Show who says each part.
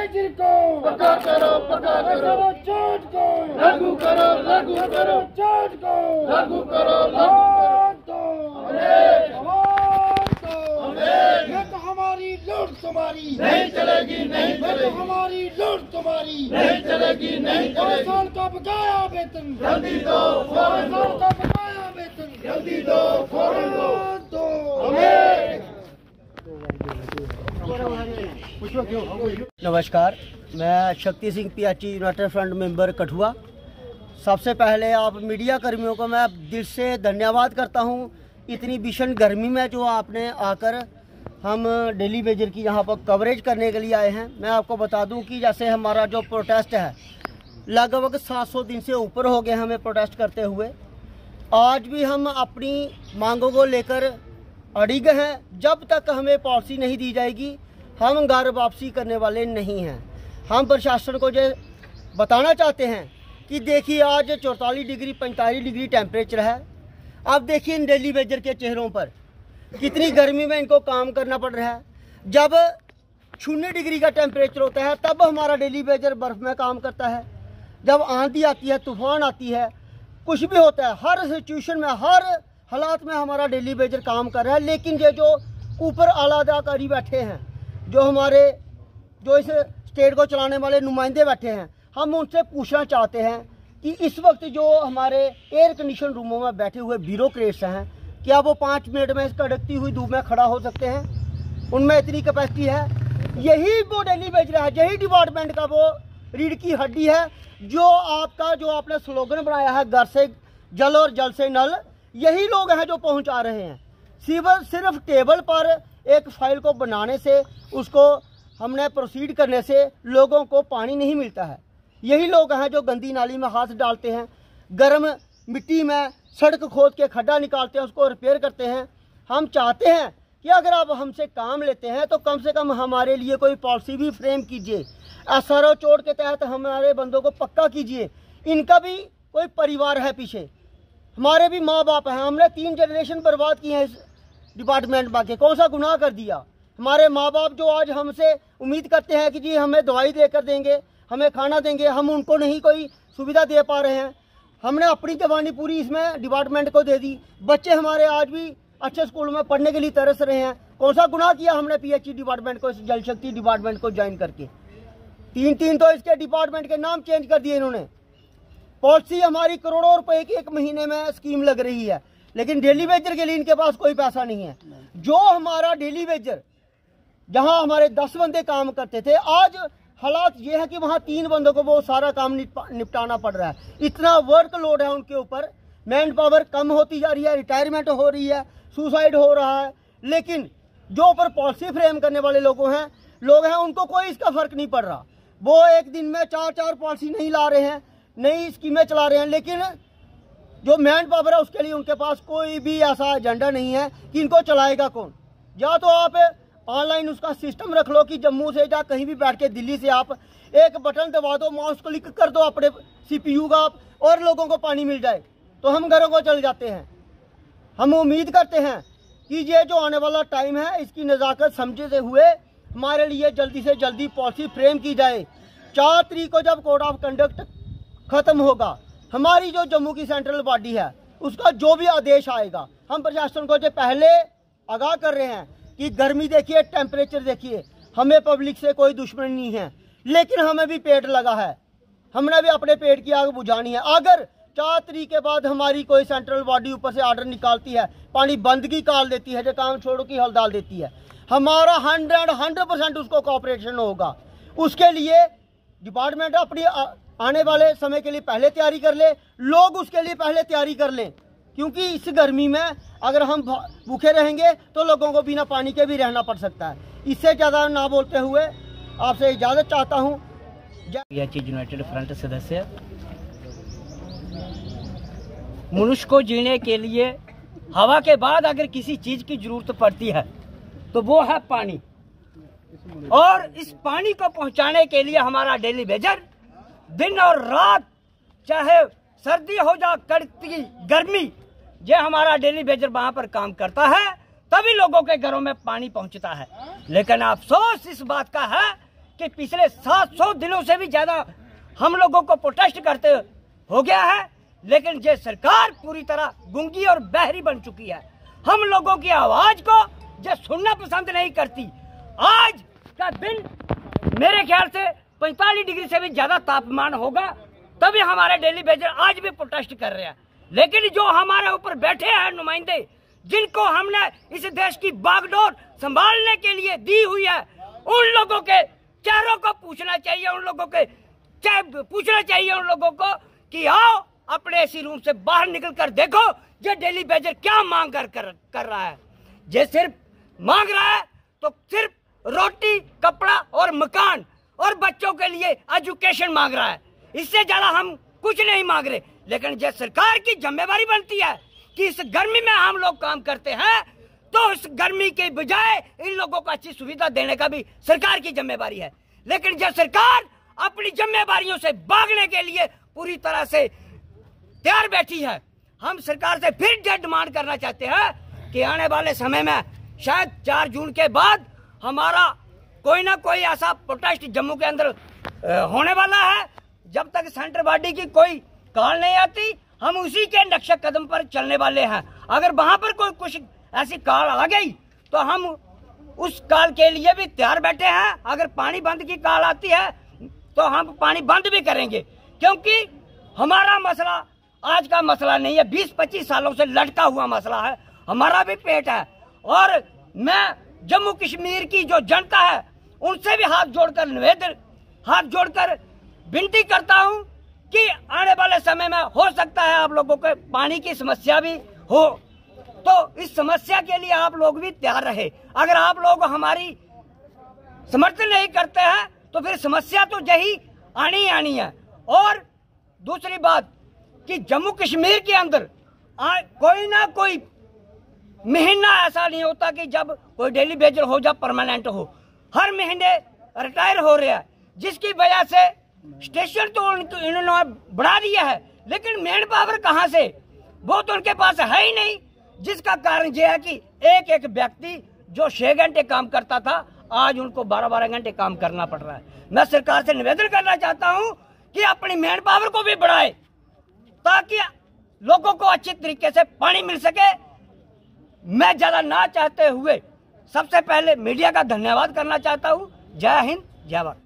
Speaker 1: Badger को पक्का करो चोट को लागू करो चोट को लागू करो ये तो हमारी लूट तुम्हारी नहीं चलेगी, नहीं चलेगी, हमारी लूट तुम्हारी नहीं चलेगी, नहीं चलेगी। 2 साल का बकाया वेतन जल्दी दो, 2 साल का बकाया वेतन जल्दी दो, फौरन दो।
Speaker 2: नमस्कार, मैं Shakti Singh PHC United front member Kathua. सबसे पहले आप मीडिया कर्मियों को मैं दिल से धन्यवाद करता हूं। इतनी भीषण गर्मी में जो आपने आकर हम डेली वेजर की यहाँ पर कवरेज करने के लिए आए हैं। मैं आपको बता दूं कि जैसे हमारा जो प्रोटेस्ट है लगभग 700 दिन से ऊपर हो गए हमें प्रोटेस्ट करते हुए। आज भी हम अपनी मांगों को लेकर अड़िग हैं। जब तक हमें पॉलिसी नहीं दी जाएगी हम घर वापसी करने वाले नहीं हैं। हम प्रशासन को जो बताना चाहते हैं कि देखिए आज 44 डिग्री 45 डिग्री टेम्परेचर है। अब देखिए इन डेली वेजर के चेहरों पर कितनी गर्मी में इनको काम करना पड़ रहा है। जब 0 डिग्री का टेम्परेचर होता है तब हमारा डेली वेजर बर्फ़ में काम करता है। जब आंधी आती है, तूफान आती है, कुछ भी होता है, हर सिचुएशन में, हर हालात में हमारा डेली वेजर काम कर रहा है। लेकिन ये जो ऊपर आला अधिकारी बैठे हैं, जो इस स्टेट को चलाने वाले नुमाइंदे बैठे हैं, हम उनसे पूछना चाहते हैं कि इस वक्त जो हमारे एयर कंडीशन रूमों में बैठे हुए ब्यूरोक्रेट्स हैं, क्या वो 5 मिनट में इस कड़कती हुई धूप में खड़ा हो सकते हैं? उनमें इतनी कैपेसिटी है? यही वो डेली वेजर है, यही डिपार्टमेंट का वो रीढ़ की हड्डी है जो आपने स्लोगन बनाया है, घर से जल और जल से नल। यही लोग हैं जो पहुंचा रहे हैं। सिर्फ टेबल पर एक फाइल को बनाने से, उसको हमने प्रोसीड करने से लोगों को पानी नहीं मिलता है। यही लोग हैं जो गंदी नाली में हाथ डालते हैं, गर्म मिट्टी में सड़क खोद के खड्डा निकालते हैं, उसको रिपेयर करते हैं। हम चाहते हैं कि अगर आप हमसे काम लेते हैं तो कम से कम हमारे लिए कोई पॉलिसी भी फ्रेम कीजिए। SRO चोट के तहत हमारे बंदों को पक्का कीजिए। इनका भी कोई परिवार है पीछे, हमारे भी माँ बाप हैं। हमने 3 जनरेशन बर्बाद किए हैं इस डिपार्टमेंट में के। कौन सा गुनाह कर दिया? हमारे माँ बाप जो आज हमसे उम्मीद करते हैं कि जी हमें दवाई देकर देंगे, हमें खाना देंगे, हम उनको नहीं कोई सुविधा दे पा रहे हैं। हमने अपनी जवानी पूरी इसमें डिपार्टमेंट को दे दी। बच्चे हमारे आज भी अच्छे स्कूल में पढ़ने के लिए तरस रहे हैं। कौन सा गुनाह किया हमने PHC डिपार्टमेंट को, इस जल शक्ति डिपार्टमेंट को ज्वाइन करके? 3 तो इसके डिपार्टमेंट के नाम चेंज कर दिए इन्होंने। पॉलिसी हमारी करोड़ों रुपए की 1 महीने में स्कीम लग रही है, लेकिन डेली वेजर के लिए इनके पास कोई पैसा नहीं है। जो हमारा डेली वेजर, जहां हमारे 10 बंदे काम करते थे, आज हालात ये है कि वहां 3 बंदों को वो सारा काम निपटाना पड़ रहा है। इतना वर्कलोड है उनके ऊपर, मैन पावर कम होती जा रही है, रिटायरमेंट हो रही है, सुसाइड हो रहा है। लेकिन जो ऊपर पॉलिसी फ्रेम करने वाले लोग हैं उनको कोई इसका फर्क नहीं पड़ रहा। वो एक दिन में 4 पॉलिसी नहीं ला रहे हैं, नई स्कीमें चला रहे हैं, लेकिन जो मैन पावर है उसके लिए उनके पास कोई भी ऐसा एजेंडा नहीं है कि इनको चलाएगा कौन। या तो आप ऑनलाइन उसका सिस्टम रख लो कि जम्मू से या कहीं भी बैठ के दिल्ली से आप एक बटन दबा दो, माउस क्लिक कर दो अपने CPU का, और लोगों को पानी मिल जाए, तो हम घरों को चल जाते हैं। हम उम्मीद करते हैं कि ये जो आने वाला टाइम है इसकी नज़ाकत समझते हुए हमारे लिए जल्दी से जल्दी पॉलिसी फ्रेम की जाए। 4 तारीख को जब कोड ऑफ कंडक्ट ख़त्म होगा, हमारी जो जम्मू की सेंट्रल बॉडी है उसका जो भी आदेश आएगा, हम प्रशासन को जो पहले आगाह कर रहे हैं कि गर्मी देखिए, टेम्परेचर देखिए, हमें पब्लिक से कोई दुश्मनी नहीं है, लेकिन हमें भी पेट लगा है, हमने भी अपने पेट की आग बुझानी है। अगर 4 तारीख के बाद हमारी कोई सेंट्रल बॉडी ऊपर से ऑर्डर निकालती है, पानी बंद की कॉल देती है, जो काम छोड़ो की हल डाल देती है, हमारा 100% उसको कोऑपरेशन होगा। उसके लिए डिपार्टमेंट अपनी आने वाले समय के लिए पहले तैयारी कर ले, लोग उसके लिए पहले तैयारी कर लें, क्योंकि इस गर्मी में अगर हम भूखे रहेंगे तो लोगों को बिना पानी के भी रहना पड़ सकता है। इससे ज़्यादा ना बोलते हुए आपसे इजाज़त चाहता हूँ।
Speaker 3: PHC यूनाइटेड फ्रंट सदस्य, मनुष्य को जीने के लिए हवा के बाद अगर किसी चीज़ की ज़रूरत पड़ती है तो वो है पानी, और इस पानी को पहुंचाने के लिए हमारा डेली वेजर दिन और रात, चाहे सर्दी हो या कड़कती गर्मी, ये हमारा डेली वेजर वहां पर काम करता है, तभी लोगों के घरों में पानी पहुंचता है। लेकिन अफसोस इस बात का है कि पिछले 700 दिनों से भी ज्यादा हम लोगों को प्रोटेस्ट करते हो गया है, लेकिन ये सरकार पूरी तरह गूंगी और बहरी बन चुकी है। हम लोगों की आवाज को जो सुनना पसंद नहीं करती। आज का दिन मेरे ख्याल से 45 डिग्री से भी ज्यादा तापमान होगा, तभी हमारे डेली बेजर आज भी प्रोटेस्ट कर रहे हैं। लेकिन जो हमारे ऊपर बैठे हैं नुमाइंदे, जिनको हमने इस देश की बागडोर संभालने के लिए दी हुई है, उन लोगों के चेहरों को पूछना चाहिए, उन लोगों को कि आओ अपने एसी रूम से बाहर निकल कर देखो ये डेली बेजर क्या मांग कर रहा है। ये सिर्फ मांग रहा है तो सिर्फ रोटी, कपड़ा और मकान और बच्चों के लिए एजुकेशन मांग रहा है, इससे ज्यादा हम कुछ नहीं मांग रहे। लेकिन ये सरकार की जिम्मेवारी बनती है कि इस गर्मी में हम लोग काम करते हैं, तो इस गर्मी के बजाय इन लोगों को अच्छी सुविधा देने का भी सरकार की जिम्मेवारी है। लेकिन यह सरकार अपनी जिम्मेवारियों से भागने के लिए पूरी तरह से तैयार बैठी है। हम सरकार से फिर ये डिमांड करना चाहते हैं कि आने वाले समय में शायद 4 जून के बाद हमारा कोई ना कोई ऐसा प्रोटेस्ट जम्मू के अंदर होने वाला है। जब तक सेंटर बॉडी की कोई कॉल नहीं आती, हम उसी के नक्शे कदम पर चलने वाले हैं। अगर वहां पर कोई कुछ ऐसी कॉल आ गई तो हम उस कॉल के लिए भी तैयार बैठे हैं। अगर पानी बंद की कॉल आती है तो हम पानी बंद भी करेंगे, क्योंकि हमारा मसला आज का मसला नहीं है, 20-25 सालों से लटका हुआ मसला है। हमारा भी पेट है। और मैं जम्मू कश्मीर की जो जनता है उनसे भी हाथ जोड़कर विनती करता हूं कि आने वाले समय में हो सकता है आप लोगों को पानी की समस्या भी हो, तो इस समस्या के लिए आप लोग भी तैयार रहे। अगर आप लोग हमारी समर्थन नहीं करते हैं तो फिर समस्या तो यही आनी है। और दूसरी बात कि जम्मू कश्मीर के अंदर कोई ना कोई महीना ऐसा नहीं होता कि जब कोई डेली बेजर हो या परमानेंट हो। हर महीने रिटायर हो रहा है, जिसकी वजह से स्टेशन तो इन्होंने बढ़ा दिया है, लेकिन मैन पावर कहां से, वो तो उनके पास है ही नहीं। जिसका कारण यह है कि एक व्यक्ति जो 6 घंटे काम करता था, आज उनको 12-12 घंटे काम करना पड़ रहा है। मैं सरकार से निवेदन करना चाहता हूं कि अपनी मैन पावर को भी बढ़ाए, ताकि लोगों को अच्छे तरीके से पानी मिल सके। मैं ज्यादा ना चाहते हुए सबसे पहले मीडिया का धन्यवाद करना चाहता हूं। जय हिंद, जय भारत।